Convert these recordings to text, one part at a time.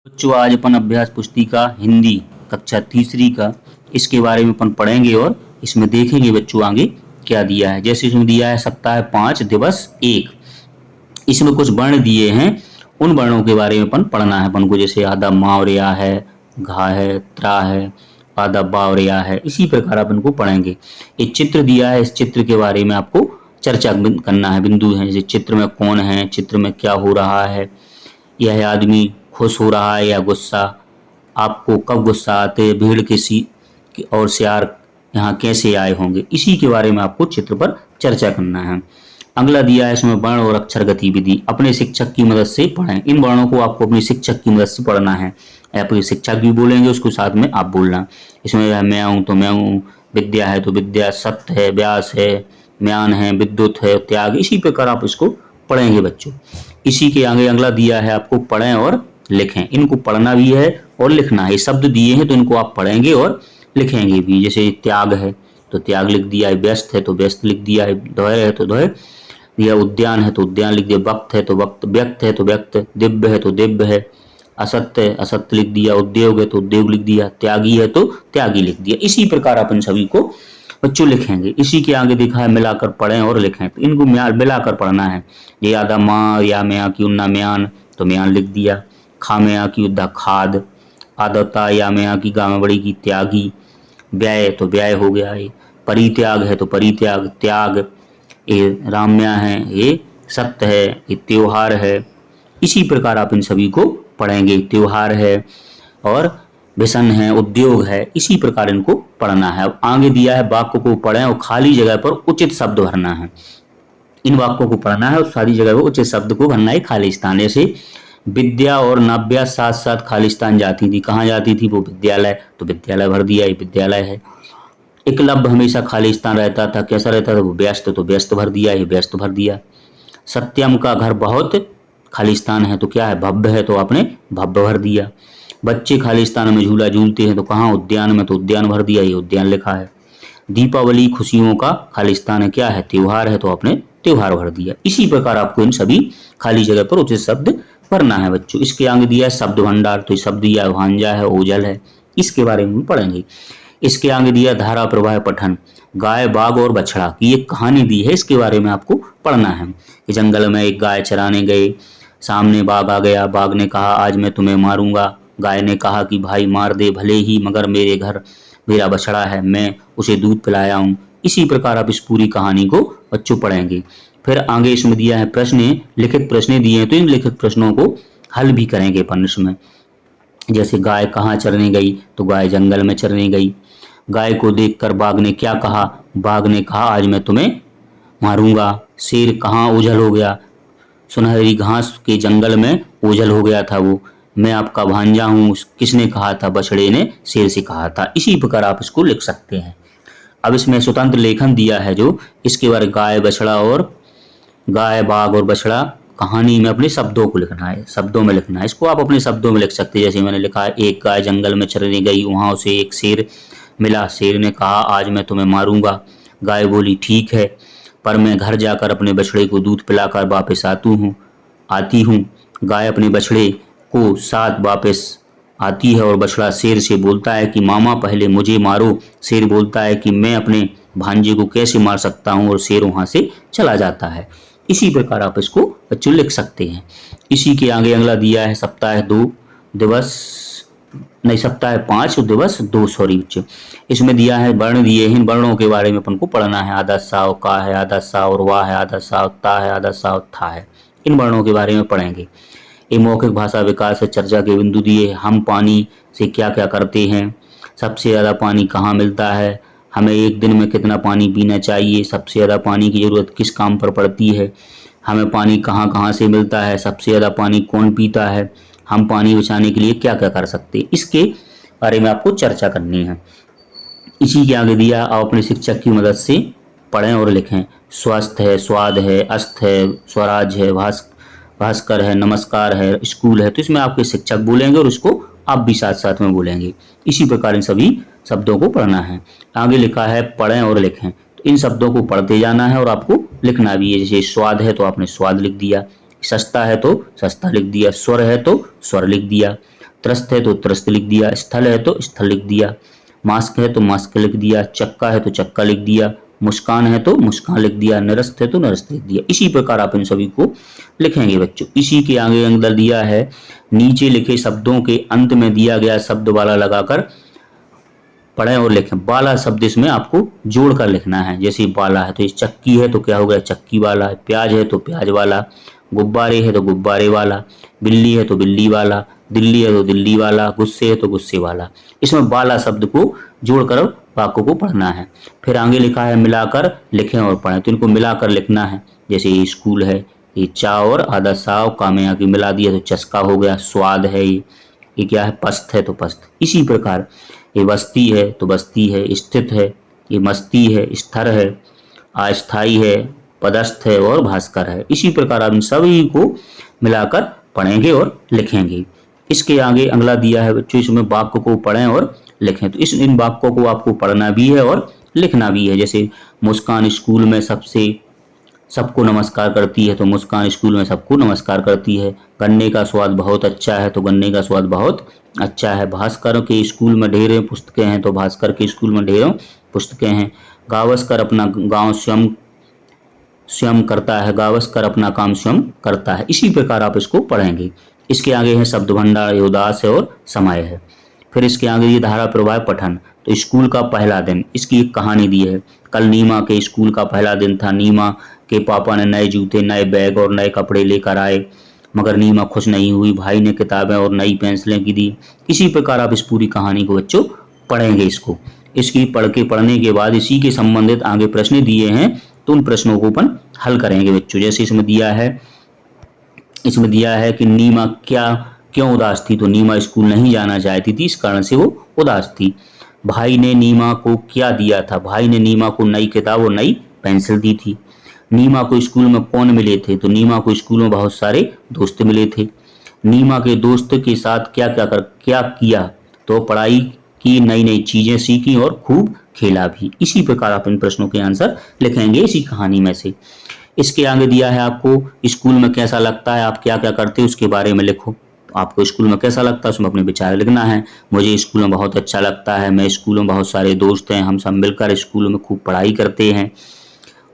बच्चों आज अपन अभ्यास पुस्तिका हिंदी कक्षा तीसरी का इसके बारे में अपन पढ़ेंगे और इसमें देखेंगे बच्चों आगे क्या दिया है। जैसे इसमें दिया है सप्ताह 5 दिवस 1। इसमें कुछ वर्ण दिए हैं, उन वर्णों के बारे में अपन पढ़ना है अपन को। जैसे आधा मावरिया है, घा है, त्रा है, आधा बावरिया है। इसी प्रकार अपन को पढ़ेंगे। एक चित्र दिया है, इस चित्र के बारे में आपको चर्चा करना है। बिंदु है जैसे चित्र में कौन है, चित्र में क्या हो रहा है, यह आदमी खुश हो रहा है या गुस्सा, आपको कब गुस्सा आते, भीड़ किसी और सियार यहाँ कैसे आए होंगे, इसी के बारे में आपको चित्र पर चर्चा करना है। अगला दिया है इसमें वर्ण और अक्षर गतिविधि। अपने शिक्षक की मदद से पढ़ें। इन वर्णों को आपको अपने शिक्षक की मदद से पढ़ना है। आपके शिक्षक भी बोलेंगे, उसको साथ में आप बोलना। इसमें मैं हूँ तो मैं हूँ, विद्या है तो विद्या, सत्य है, व्यास है, म्यान है, विद्युत है, त्याग। इसी प्रकार आप इसको पढ़ेंगे बच्चों। इसी के आगे अगला दिया है आपको पढ़ें और लिखें। इनको पढ़ना भी है और लिखना है। शब्द दिए हैं तो इनको आप पढ़ेंगे और लिखेंगे भी। जैसे त्याग है तो त्याग लिख दिया है, व्यस्त है तो व्यस्त लिख दिया है, द्वय है तो द्वय दिया, उद्यान है तो उद्यान लिख दिया, वक्त है तो वक्त, व्यक्त है तो व्यक्त, दिव्य है तो दिव्य है, असत्य है असत्य लिख दिया, उद्योग है तो उद्योग लिख दिया, त्यागी है तो त्यागी लिख दिया। इसी प्रकार अपन सभी को बच्चों लिखेंगे। इसी के आगे देखा है मिलाकर पढ़ें और लिखें। तो इनको मिलाकर पढ़ना है। ये आधा माँ या म्या की उन्ना म्यान तो म्यान लिख दिया, खा म्या की उद्धा खाद, आदता या म्या की गाँव बड़ी की त्यागी, व्यय तो व्यय हो गया, ये परित्याग है तो परित्याग त्याग, ये राम्या है ये सत्य है, ये त्योहार है। इसी प्रकार आप इन सभी को पढ़ेंगे। त्योहार है और व्यसन है, उद्योग है। इसी प्रकार इनको पढ़ना है। अब आगे दिया है वाक्य को पढ़ें और खाली जगह पर उचित शब्द भरना है। इन वाक्यों को पढ़ना है और सारी जगह पर उचित शब्द को भरना है। खाली स्थान जैसे विद्या और नव्या साथ साथ खाली स्थान जाती थी। कहाँ जाती थी? वो विद्यालय, तो विद्यालय भर दिया, ये विद्यालय है। एकलव्य हमेशा खाली स्थान रहता था। कैसा रहता था? वो व्यस्त, तो व्यस्त भर दिया, ये व्यस्त भर दिया। सत्यम का घर बहुत खाली स्थान है तो क्या है? भव्य है तो आपने भव्य भर दिया। बच्चे खाली स्थान में झूला झूलते हैं तो कहाँ? उद्यान में, तो उद्यान भर दिया, ये उद्यान लिखा है। दीपावली खुशियों का खाली स्थान है, क्या है? त्योहार है तो आपने त्योहार भर दिया। इसी प्रकार आपको इन सभी खाली जगह पर उचित शब्द भरना है बच्चों। इसके आगे दिया है शब्द भंडार। तो शब्द दिया है भांजा है, ओझल है। इसके बारे में पढ़ेंगे। इसके आगे दिया धारा प्रवाह पठन। गाय, बाघ और बछड़ा की एक कहानी दी है, इसके बारे में आपको पढ़ना है। कि जंगल में एक गाय चराने गए, सामने बाघ आ गया। बाघ ने कहा आज मैं तुम्हें मारूंगा। गाय ने कहा कि भाई मार दे भले ही, मगर मेरे घर मेरा बछड़ा है, मैं उसे दूध पिलाया हूँ। इसी प्रकार आप इस पूरी कहानी को बच्चों पढ़ेंगे। फिर आगे इसमें दिया है प्रश्न, लिखित प्रश्न दिए हैं तो इन लिखित प्रश्नों को हल भी करेंगे अपन इसमें। जैसे गाय कहाँ चरने गई? तो गाय जंगल में चरने गई। गाय को देखकर बाघ ने क्या कहा? बाघ ने कहा आज मैं तुम्हें मारूंगा। शेर कहाँ ओझल हो गया? सुनहरी घास के जंगल में ओझल हो गया था वो। मैं आपका भांजा हूँ, किसने कहा था? बछड़े ने शेर से कहा था। इसी प्रकार आप इसको लिख सकते हैं। अब इसमें स्वतंत्र लेखन दिया है जो इसके बारे गाय, बछड़ा और गाय, बाघ और बछड़ा कहानी में अपने शब्दों को लिखना है, शब्दों में लिखना है। इसको आप अपने शब्दों में लिख सकते हैं। जैसे मैंने लिखा है एक गाय जंगल में चरने गई, वहां उसे एक शेर मिला। शेर ने कहा आज मैं तुम्हें मारूंगा। गाय बोली ठीक है, पर मैं घर जाकर अपने बछड़े को दूध पिलाकर वापस आती हूँ। गाय अपने बछड़े को साथ वापस आती है और बछड़ा शेर से बोलता है कि मामा पहले मुझे मारो। शेर बोलता है कि मैं अपने भांजे को कैसे मार सकता हूँ, और शेर वहां से चला जाता है। इसी प्रकार आप इसको बच्चों लिख सकते हैं। इसी के आगे अगला दिया है सप्ताह 5 दिवस 2 सॉरी बच्चों। इसमें दिया है वर्ण दिए हैं। वर्णों के बारे में अपन को पढ़ना है। आधा सा का है, आधा सा और वाह है, आधा सा ता है, आधा सा था है। इन वर्णों के बारे में पढ़ेंगे। ये मौखिक भाषा विकास है। चर्चा के बिंदु दिए। हम पानी से क्या क्या करते हैं? सबसे ज़्यादा पानी कहाँ मिलता है? हमें एक दिन में कितना पानी पीना चाहिए? सबसे ज़्यादा पानी की ज़रूरत किस काम पर पड़ती है? हमें पानी कहाँ कहाँ से मिलता है? सबसे ज़्यादा पानी कौन पीता है? हम पानी बचाने के लिए क्या क्या कर सकते हैं? इसके बारे में आपको चर्चा करनी है। इसी के आगे दिया आप अपने शिक्षक की मदद से पढ़ें और लिखें। स्वस्थ है, स्वाद है, अस्त है, स्वराज है, भास्कर है, नमस्कार है, स्कूल है। तो इसमें आपके शिक्षक बोलेंगे और इसको आप भी साथ साथ में बोलेंगे। इसी प्रकार इन सभी शब्दों को पढ़ना है। आगे लिखा है पढ़ें और लिखें। तो इन शब्दों को पढ़ते जाना है और आपको लिखना भी है। जैसे स्वाद है तो आपने स्वाद लिख दिया, सस्ता है तो सस्ता लिख दिया, स्वर है तो स्वर लिख दिया, त्रस्त है तो त्रस्त लिख दिया, स्थल है तो स्थल लिख दिया, मास्क है तो मास्क लिख दिया, चक्का है तो चक्का लिख दिया, मुस्कान है तो मुस्कान लिख दिया, निरस्त है तो निरस्त लिख दिया। इसी प्रकार आप इन सभी को लिखेंगे बच्चों। इसी के आगे अंदर दिया है नीचे लिखे शब्दों के अंत में दिया गया शब्द वाला लगाकर पढ़ें और लिखें। बाला शब्द इसमें आपको जोड़कर लिखना है। जैसे बाला है तो ये चक्की है तो क्या हो गया चक्की वाला, प्याज है तो प्याज वाला, गुब्बारे है तो गुब्बारे वाला, बिल्ली है तो बिल्ली वाला, दिल्ली है तो दिल्ली वाला, गुस्से है तो गुस्से वाला। इसमें बाला शब्द को जोड़कर वाक्य को पढ़ना है। फिर आगे लिखा है मिलाकर लिखें और पढ़ें, तो इनको मिलाकर लिखना है। जैसे ये स्कूल है, ये चा और आधा साव का में आगे मिला दिया तो चस्का हो गया, स्वाद है ये क्या है पस्त है तो पस्त। इसी प्रकार ये बस्ती है तो बस्ती है, स्थित है, ये मस्ती है, स्थिर है, अस्थाई है, पदस्थ है और भास्कर है। इसी प्रकार आप इन सभी को मिलाकर पढ़ेंगे और लिखेंगे। इसके आगे अगला दिया है बच्चों, इसमें वाक्य को पढ़ें और लिखें। तो इन वाक्यों को आपको पढ़ना भी है और लिखना भी है। जैसे मुस्कान स्कूल में सबको नमस्कार करती है तो मुस्कान स्कूल में सबको नमस्कार करती है। गन्ने का स्वाद बहुत अच्छा है तो गन्ने का स्वाद बहुत अच्छा है। भास्कर के स्कूल में ढेरों पुस्तकें हैं तो भास्कर के स्कूल में ढेरों पुस्तकें हैं। गावस्कर अपना गांव स्वयं करता है, गावस्कर अपना काम स्वयं करता है। इसी प्रकार आप इसको पढ़ेंगे। इसके आगे है शब्द भंडार, ये उदास है और समय है। फिर इसके आगे ये धारा प्रवाह पठन, तो स्कूल का पहला दिन, इसकी एक कहानी दी है। कल नीमा के स्कूल का पहला दिन था। नीमा के पापा ने नए जूते, नए बैग और नए कपड़े लेकर आए, मगर नीमा खुश नहीं हुई। भाई ने किताबें और नई पेंसिलें की दी। इसी प्रकार आप इस पूरी कहानी को बच्चों पढ़ेंगे। इसकी पढ़ने के बाद इसी के संबंधित आगे प्रश्न दिए हैं तो उन प्रश्नों को अपन हल करेंगे बच्चों। जैसे इसमें दिया है कि नीमा क्यों उदास थी, तो नीमा स्कूल नहीं जाना चाहती थी, इस कारण से वो उदास थी। भाई ने नीमा को क्या दिया था, भाई ने नीमा को नई किताब और नई पेंसिल दी थी। नीमा को स्कूल में कौन मिले थे, तो नीमा को स्कूल में बहुत सारे दोस्त मिले थे। नीमा के दोस्त के साथ क्या किया, तो पढ़ाई की, नई नई चीजें सीखी और खूब खेला भी। इसी प्रकार आप इन प्रश्नों के आंसर लिखेंगे इसी कहानी में से। इसके आगे दिया है आपको स्कूल में कैसा लगता है, आप क्या क्या करते हो उसके बारे में लिखो। आपको स्कूल में कैसा लगता है उसमें अपने विचार लिखना है। मुझे स्कूल में बहुत अच्छा लगता है, मैं स्कूल में बहुत सारे दोस्त हैं, हम सब मिलकर स्कूल में खूब पढ़ाई करते हैं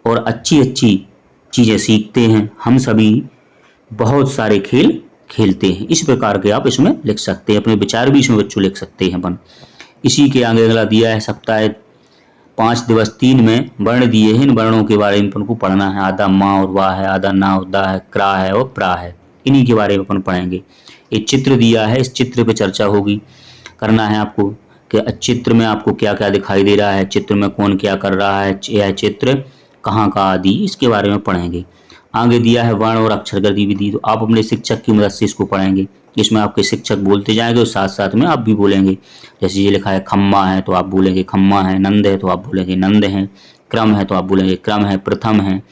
और अच्छी अच्छी चीज़ें सीखते हैं, हम सभी बहुत सारे खेल खेलते हैं। इस प्रकार के आप इसमें लिख सकते हैं, अपने विचार भी इसमें बच्चों लिख सकते हैं अपन। इसी के आगे अगला दिया है सप्ताह 5 दिवस 3 में वर्ण दिए हैं, इन वर्णों के बारे में अपन को पढ़ना है। आधा माँ और वाह है, आधा ना और दा है, क्रा है और प्रा है, इन्हीं के बारे में अपन पढ़ेंगे। एक चित्र दिया है, इस चित्र पे चर्चा होगी, करना है आपको कि चित्र में आपको क्या क्या दिखाई दे रहा है, चित्र में कौन क्या कर रहा है, यह चित्र कहाँ का आदि, इसके बारे में पढ़ेंगे। आगे दिया है वर्ण और अक्षर गतिविधि, तो आप अपने शिक्षक की मदद से इसको पढ़ेंगे। इसमें आपके शिक्षक बोलते जाएंगे और साथ साथ में आप भी बोलेंगे। जैसे ये लिखा है खम्मा है तो आप बोलेंगे खम्मा है, नंद है तो आप बोलेंगे नंद है, क्रम है तो आप बोलेंगे क्रम है, प्रथम है।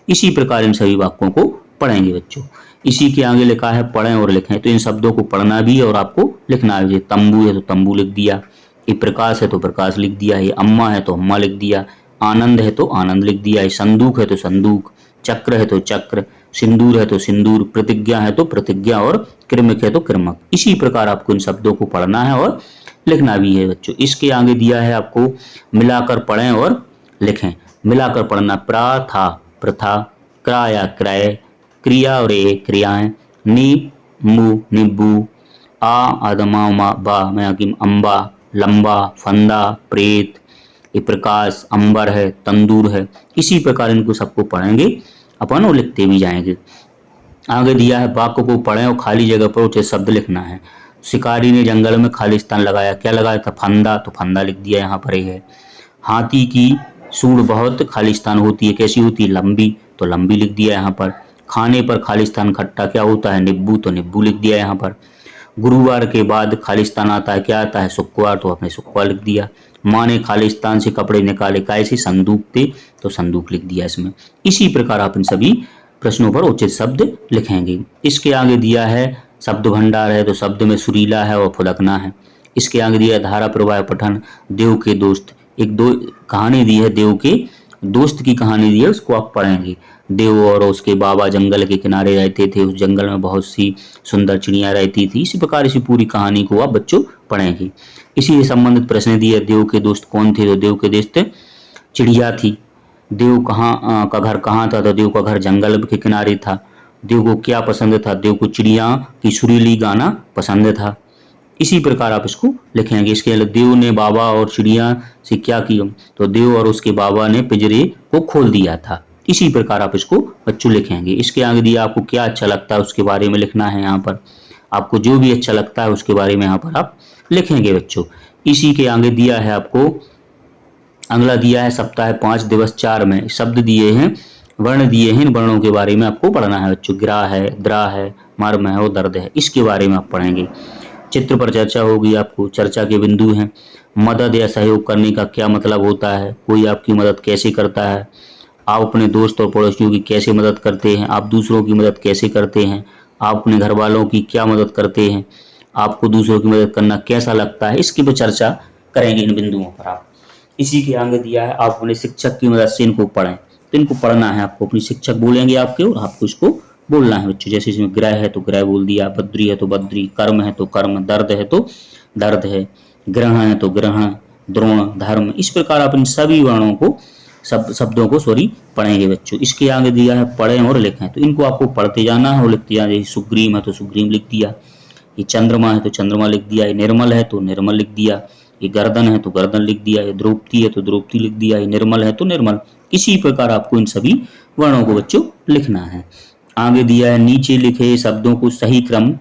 इसी प्रकार इन सभी वाक्यों को पढ़ेंगे बच्चों। इसी के आगे लिखा है पढ़ें और लिखें, तो इन शब्दों को पढ़ना भी और आपको लिखना भी। तंबू है तो तंबू लिख दिया, ये प्रकाश है तो प्रकाश लिख दिया, ये अम्मा है तो अम्मा लिख दिया, आनंद है तो आनंद लिख दिया, ये संदूक है तो संदूक, चक्र है तो चक्र, सिंदूर है तो सिंदूर, प्रतिज्ञा है तो प्रतिज्ञा और कृमक है तो कृमक। इसी प्रकार आपको इन शब्दों को पढ़ना है और लिखना भी है बच्चों। इसके आगे दिया है आपको मिलाकर पढ़ें और लिखें। मिलाकर पढ़ना प्रा था प्रथा, क्रा या क्रय, क्रिया और ए क्रियाएं, नी मु नींबू, आ आदमा मा बा मैं अम्बा, लंबा फंदा, प्रेत, ये प्रकाश, अंबर है, तंदूर है। इसी प्रकार इनको सबको पढ़ेंगे अपन और लिखते भी जाएंगे। आगे दिया है वाक्य को पढ़ें और खाली जगह पर उचित शब्द लिखना है। शिकारी ने जंगल में खाली स्थान लगाया, क्या लगाया था, फंदा, तो फंदा लिख दिया, यहाँ पर ही है। हाथी की सूंड बहुत खाली स्थान होती है, कैसी होती है, लंबी, तो लंबी लिख दिया यहाँ पर। खाने पर खाली स्थान खट्टा क्या होता है, नींबू, तो नींबू लिख दिया यहाँ पर। गुरुवार के बाद खाली स्थान आता है, क्या आता है, शुक्रवार, तो आपने शुक्रवार लिख दिया। माँ ने खाली स्थान से कपड़े निकाले, कैसे, संदूक थे, तो संदूक लिख दिया इसमें। इसी प्रकार आप इन सभी प्रश्नों पर उचित शब्द लिखेंगे। इसके आगे दिया है शब्द भंडार है, तो शब्द में सुरीला है और फुदकना है। इसके आगे दिया धारा प्रवाह पठन, देव के दोस्त, एक दो कहानी दी है, देव के दोस्त की कहानी दी है, उसको आप पढ़ेंगे। देव और उसके बाबा जंगल के किनारे रहते थे, उस जंगल में बहुत सी सुंदर चिड़िया रहती थी। इसी प्रकार इसी पूरी कहानी को आप बच्चों पढ़ेंगे। इसी से संबंधित प्रश्न दिए, देव के दोस्त कौन थे? तो देव के दोस्त चिड़िया थी। देव का घर कहाँ था? तो देव का घर जंगल के किनारे था। देव को क्या पसंद था? देव को चिड़िया की सुरीली गाना पसंद था। इसी प्रकार आप इसको लिखेंगे। इसके अलावा देव ने बाबा और चिड़िया से क्या किया? तो देव और उसके बाबा ने पिंजरे को खोल दिया था। इसी प्रकार आप इसको बच्चों लिखेंगे। इसके आगे दिया आपको क्या अच्छा लगता है उसके बारे में लिखना है। यहाँ पर आपको जो भी अच्छा लगता है उसके बारे में यहाँ पर आप लिखेंगे बच्चों। इसी के आगे दिया है आपको, अगला दिया है सप्ताह 5 दिवस 4 में शब्द दिए हैं, वर्ण दिए हैं। इन वर्णों के बारे में आपको पढ़ना है बच्चों। ग्रा है, द्रा है, मर्म है और दर्द है, इसके बारे में आप पढ़ेंगे। चित्र पर चर्चा होगी, आपको चर्चा के बिंदु हैं। मदद या सहयोग करने का क्या मतलब होता है? कोई आपकी मदद कैसे करता है? आप अपने दोस्त और पड़ोसियों की कैसे मदद करते हैं? आप दूसरों की मदद कैसे करते हैं? आप अपने घर वालों की क्या मदद करते हैं? आपको दूसरों की मदद करना कैसा लगता है? इसकी भी चर्चा करेंगे इन बिंदुओं पर आप। इसी के आगे दिया है, आप अपने शिक्षक की मदद से इनको पढ़ें। तो इनको पढ़ना है आपको, अपनी शिक्षक बोलेंगे आपके और आपको इसको बोलना है बच्चों। जैसे इसमें ग्रह है तो ग्रह बोल दिया, बद्री है तो बद्री, कर्म है तो कर्म, दर्द है तो दर्द है, ग्रहण है तो ग्रहण, द्रोण, धर्म। इस प्रकार आप इन सभी वर्णों को शब्दों को पढ़ेंगे बच्चों। इसके आगे दिया है पढ़ें और लिखें। तो इनको आपको पढ़ते जाना है और लिखते जाना। जैसे सुग्रीम है तो सुग्रीम लिख दिया, ये चंद्रमा है तो चंद्रमा लिख दिया, ये निर्मल है तो निर्मल लिख दिया, ये गर्दन है तो गर्दन लिख दिया, ये द्रौपदी है तो द्रौपदी लिख दिया, ये निर्मल है तो निर्मल। इसी प्रकार आपको इन सभी वर्णों को बच्चों लिखना है। आगे दिया है नीचे लिखे शब्दों को सही क्रम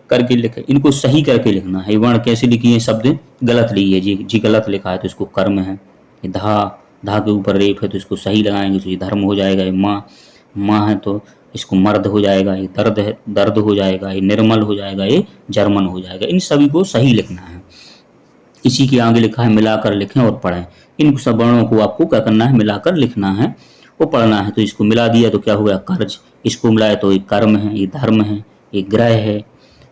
करके लिखे। इनको सही करके लिखना है। वर्ण कैसे लिखिए? शब्द गलत लिखिए जी गलत लिखा है तो इसको कर्म है। ये धा के ऊपर रेप है तो इसको सही लगाएंगे तो ये धर्म हो जाएगा। ये माँ है तो इसको मर्द हो जाएगा। ये दर्द है दर्द हो जाएगा। ये निर्मल हो जाएगा, ये जर्मन हो जाएगा। इन सभी को सही लिखना है। इसी के आगे लिखा है मिलाकर लिखें और पढ़ें। इन सब वर्णों को आपको क्या करना है? मिलाकर लिखना है वो पढ़ना है। तो इसको मिला दिया तो क्या हुआ? कर्ज। इसको मिलाया तो ये कर्म है, ये धर्म है, ये ग्रह है,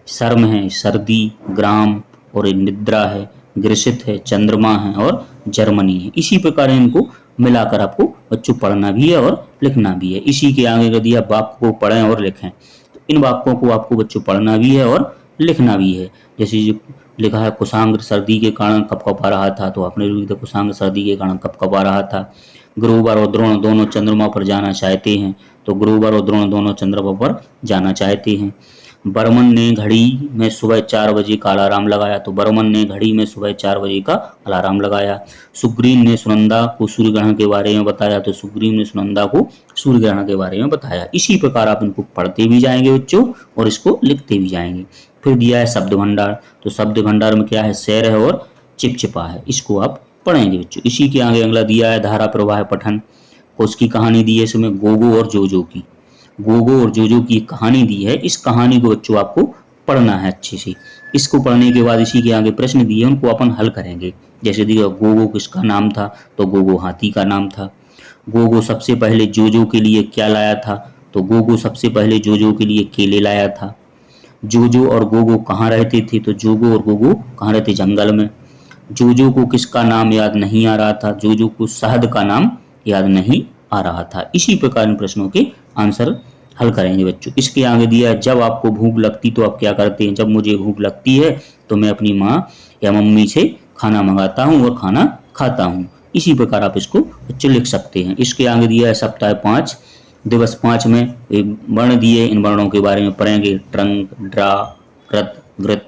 शर्म है, सर्दी, ग्राम और ये निद्रा है, ग्रसित है, चंद्रमा है और जर्मनी है। इसी प्रकार इनको मिलाकर आपको बच्चों पढ़ना भी है और लिखना भी है। इसी के आगे कर दिया वाक्य को पढ़ें और लिखें। तो इन वाक्यों को आपको बच्चों पढ़ना भी है और लिखना भी है। जैसे जो लिखा है कुशांग्र सर्दी के कारण कपकपा रहा था, तो आपने लिख दिया कुशांग्र सर्दी के कारण कपकपा रहा था। गुरुवर और द्रोण दोनों चंद्रमा पर जाना चाहते हैं, तो गुरुवर और द्रोण दोनों चंद्रमा पर जाना चाहते हैं। बर्मन ने घड़ी में सुबह 4 बजे का अलार्म लगाया, तो बर्मन ने घड़ी में सुबह 4 बजे का अलार्म लगाया। सुग्रीव ने सुनंदा को सूर्य ग्रहण के बारे में बताया, तो सुग्रीव ने सुनंदा को सूर्य ग्रहण के बारे में बताया। इसी प्रकार आप इनको पढ़ते भी जाएंगे बच्चों और इसको लिखते भी जाएंगे। फिर दिया है शब्द भंडार। तो शब्द भंडार में क्या है? शेर है और चिपचिपा है, इसको आप पढ़ेंगे बच्चों। इसी के आगे अगला दिया है धारा प्रवाह पठन। उसकी कहानी दी है इसमें गोगो और जोजो की। गोगो और जोजो की कहानी दी है। इस कहानी को बच्चों आपको पढ़ना है अच्छे से। इसको पढ़ने के बाद इसी के आगे प्रश्न दिए, उनको अपन हल करेंगे। जैसे दिया गोगो किसका नाम था? तो गोगो हाथी का नाम था। गोगो सबसे पहले जोजो के लिए क्या लाया था? तो गोगो सबसे पहले जोजो के लिए केले लाया था। जोजो और गोगो कहाँ रहते थे? तो जोगो और गोगो कहाँ रहते? जंगल में। जोजो को किसका नाम याद नहीं आ रहा था? जोजो को शहद का नाम याद नहीं आ रहा था। इसी प्रकार इन प्रश्नों के आंसर हल करेंगे बच्चों। इसके आगे दिया है जब आपको भूख लगती तो आप क्या करते हैं? जब मुझे भूख लगती है तो मैं अपनी माँ या मम्मी से खाना मंगाता हूँ और खाना खाता हूँ। इसी प्रकार आप इसको बच्चों लिख सकते हैं। इसके आगे दिया है सप्ताह 5 दिवस 5 में वर्ण दिए, इन वर्णों के बारे में पढ़ेंगे। ट्रंक, ड्रा, कृत, ग्रत,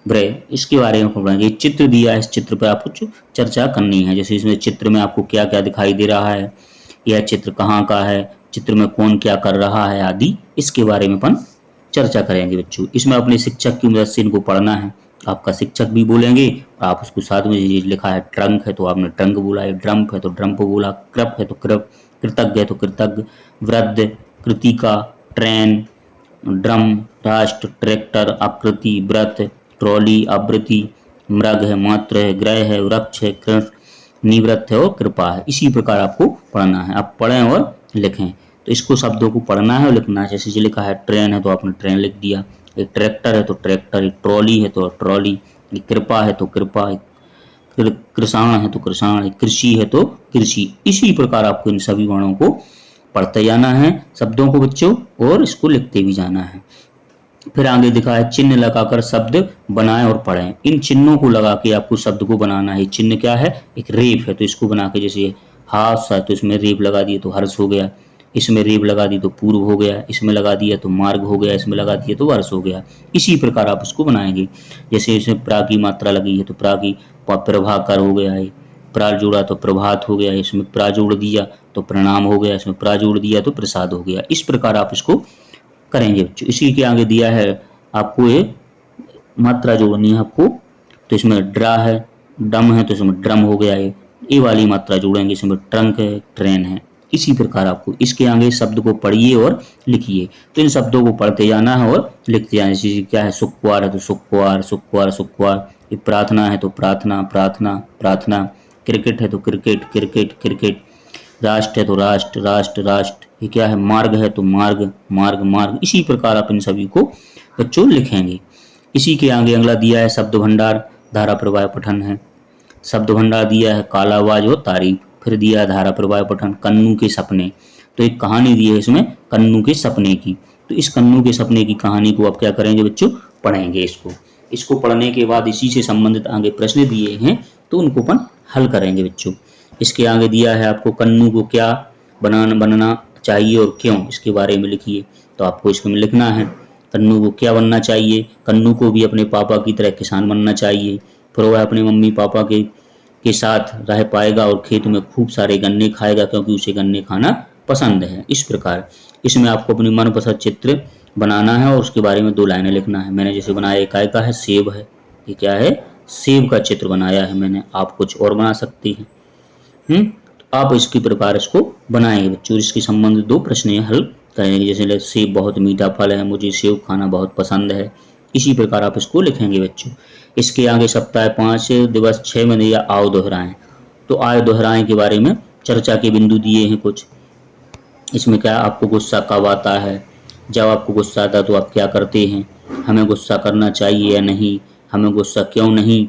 ग्रह, इसके बारे में पढ़ेंगे। चित्र दिया है, इस चित्र पर आपको चर्चा करनी है। जैसे इसमें चित्र में आपको क्या क्या दिखाई दे रहा है, यह चित्र कहाँ का है, चित्र में कौन क्या कर रहा है आदि, इसके बारे में अपन चर्चा करेंगे बच्चों। इसमें अपने शिक्षक की मदद से इनको पढ़ना है। आपका शिक्षक भी बोलेंगे और आप उसको साथ में लिखा है ट्रंक है तो आपने ट्रंक बोला, है ड्रम्प है तो ड्रम्प बोला, कृप है तो कृप, कृतज्ञ है तो कृतज्ञ, वृद्ध, कृतिका, ट्रेन, ड्रम, राष्ट्र, ट्रैक्टर, आकृति, व्रत, ट्रॉली, आवृत्ति, मृग है, मात्र है, ग्रह है, वृक्ष है, कृष्ण, निवृत्त है और कृपा है। इसी प्रकार आपको पढ़ना है। आप पढ़ें और लिखें। तो इसको शब्दों को पढ़ना है और लिखना है। जैसे जो लिखा है ट्रेन है तो आपने ट्रेन लिख दिया, एक ट्रैक्टर है तो ट्रैक्टर, एक ट्रॉली है तो ट्रॉली, एक कृपा है तो कृपा, कृषाण है तो कृषाण, कृषि है तो कृषि। इसी प्रकार आपको इन सभी वर्णों को पढ़ते जाना है शब्दों को बच्चों और इसको लिखते भी जाना है। फिर आगे दिखा है चिन्ह लगाकर शब्द बनाएं और पढ़ें। इन चिन्हों को लगा के आपको शब्द को बनाना है। चिन्ह क्या है, एक रेफ है, तो इसको बना के जैसे हास है तो इसमें रेफ लगा दिए तो हर्ष हो गया, इसमें रेफ लगा दी तो पूर्व हो गया, इसमें लगा दिया तो मार्ग हो गया, इसमें लगा दिया तो वर्ष हो गया। इसी प्रकार आप उसको बनाएंगे। जैसे इसमें प्रा की मात्रा लगी है तो प्रा की प्रभाकर हो गया है, प्रा जोड़ा तो प्रभात हो गया, इसमें प्रा जोड़ दिया तो प्रणाम हो गया, इसमें प्रा जोड़ दिया तो प्रसाद हो गया। इस प्रकार आप इसको करेंगे बच्चों। इसी के आगे दिया है आपको एक मात्रा जोड़नी है आपको, तो इसमें ड्रा है, डम है तो इसमें ड्रम हो गया है, ए वाली मात्रा जोड़ेंगे, इसमें ट्रंक है, ट्रेन है। इसी प्रकार आपको इसके आगे शब्द को पढ़िए और लिखिए। तो इन शब्दों को पढ़ते जाना है और लिखते जाना है। जैसे क्या है, सुक्वार है तो सुक्वार सुक्वार सुक्वार, ये प्रार्थना है तो प्रार्थना प्रार्थना प्रार्थना, क्रिकेट है तो क्रिकेट क्रिकेट क्रिकेट, राष्ट्र है तो राष्ट्र राष्ट्र राष्ट्र, ये क्या है, मार्ग है तो मार्ग मार्ग मार्ग। इसी प्रकार आप इन सभी को बच्चों लिखेंगे। इसी के आगे अगला दिया है शब्द भंडार, धारा प्रवाह पठन है। शब्द भंडार दिया है कालाबाज और तारीफ। फिर दिया है धारा प्रवाह पठन कन्नू के सपने, तो एक कहानी दी है इसमें कन्नू के सपने की। तो इस कन्नू के सपने की कहानी को आप क्या करेंगे बच्चों, पढ़ेंगे। इसको पढ़ने के बाद इसी से संबंधित आगे प्रश्न दिए हैं तो उनको अपन हल करेंगे बच्चों। इसके आगे दिया है आपको कन्नू को क्या बनना चाहिए और क्यों, इसके बारे में लिखिए। तो आपको इसमें लिखना है कन्नू को क्या बनना चाहिए। कन्नू को भी अपने पापा की तरह किसान बनना चाहिए, फिर वह अपने मम्मी पापा के साथ रह पाएगा और खेत में खूब सारे गन्ने खाएगा क्योंकि उसे गन्ने खाना पसंद है। इस प्रकार इसमें आपको अपनी मनपसंद चित्र बनाना है और उसके बारे में 2 लाइनें लिखना है। मैंने जैसे बनाया एक काय का है, सेब है, ये क्या है, सेब का चित्र बनाया है मैंने। आप कुछ और बना सकती हैं। तो आप इसकी प्रकार इसको बनाएंगे बच्चों। इसके संबंधित 2 प्रश्न हल करेंगे। जैसे सेब बहुत मीठा फल है, मुझे सेब खाना बहुत पसंद है। इसी प्रकार आप इसको लिखेंगे बच्चों। इसके आगे सप्ताह 5 दिवस 6 में दिया आओ दोहराएं। तो आए दोहराएं के बारे में चर्चा के बिंदु दिए हैं कुछ। इसमें क्या, आपको गुस्सा कब आता है, जब आपको गुस्सा आता है तो आप क्या करते हैं, हमें गुस्सा करना चाहिए या नहीं, हमें गुस्सा क्यों नहीं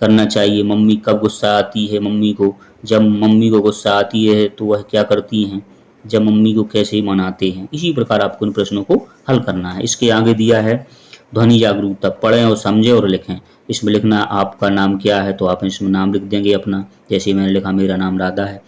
करना चाहिए, मम्मी कब गुस्सा आती है मम्मी को, जब मम्मी को गुस्सा आती है तो वह क्या करती हैं, जब मम्मी को कैसे मनाते हैं। इसी प्रकार आपको इन प्रश्नों को हल करना है। इसके आगे दिया है ध्वनि जागरूकता, पढ़ें और समझें और लिखें। इसमें लिखना आपका नाम क्या है, तो आप इसमें नाम लिख देंगे अपना। जैसे मैंने लिखा मेरा नाम राधा है।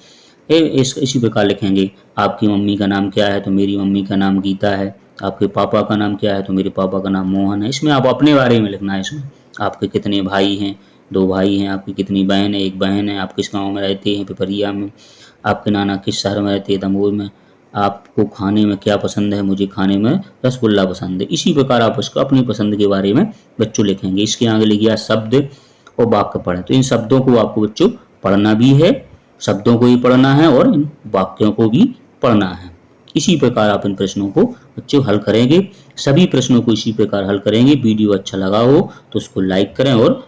इसी प्रकार लिखेंगे आपकी मम्मी का नाम क्या है, तो मेरी मम्मी का नाम गीता है। आपके पापा का नाम क्या है, तो मेरे पापा का नाम मोहन है। इसमें आप अपने बारे में लिखना है। इसमें आपके कितने भाई हैं, 2 भाई हैं। आपकी कितनी बहन है, 1 बहन है। आप किस गाँव में रहते हैं, पिपरिया में। आपके नाना किस शहर में रहते हैं, दमोह में। आपको खाने में क्या पसंद है, मुझे खाने में रसगुल्ला पसंद है। इसी प्रकार आप उसको अपनी पसंद के बारे में बच्चों लिखेंगे। इसके आगे लिख गया शब्द और वाक्य पढ़ें। तो इन शब्दों को आपको बच्चों पढ़ना भी है, शब्दों को भी पढ़ना है और इन वाक्यों को भी पढ़ना है। इसी प्रकार आप इन प्रश्नों को बच्चों हल करेंगे। सभी प्रश्नों को इसी प्रकार हल करेंगे। वीडियो अच्छा लगा हो तो उसको लाइक करें और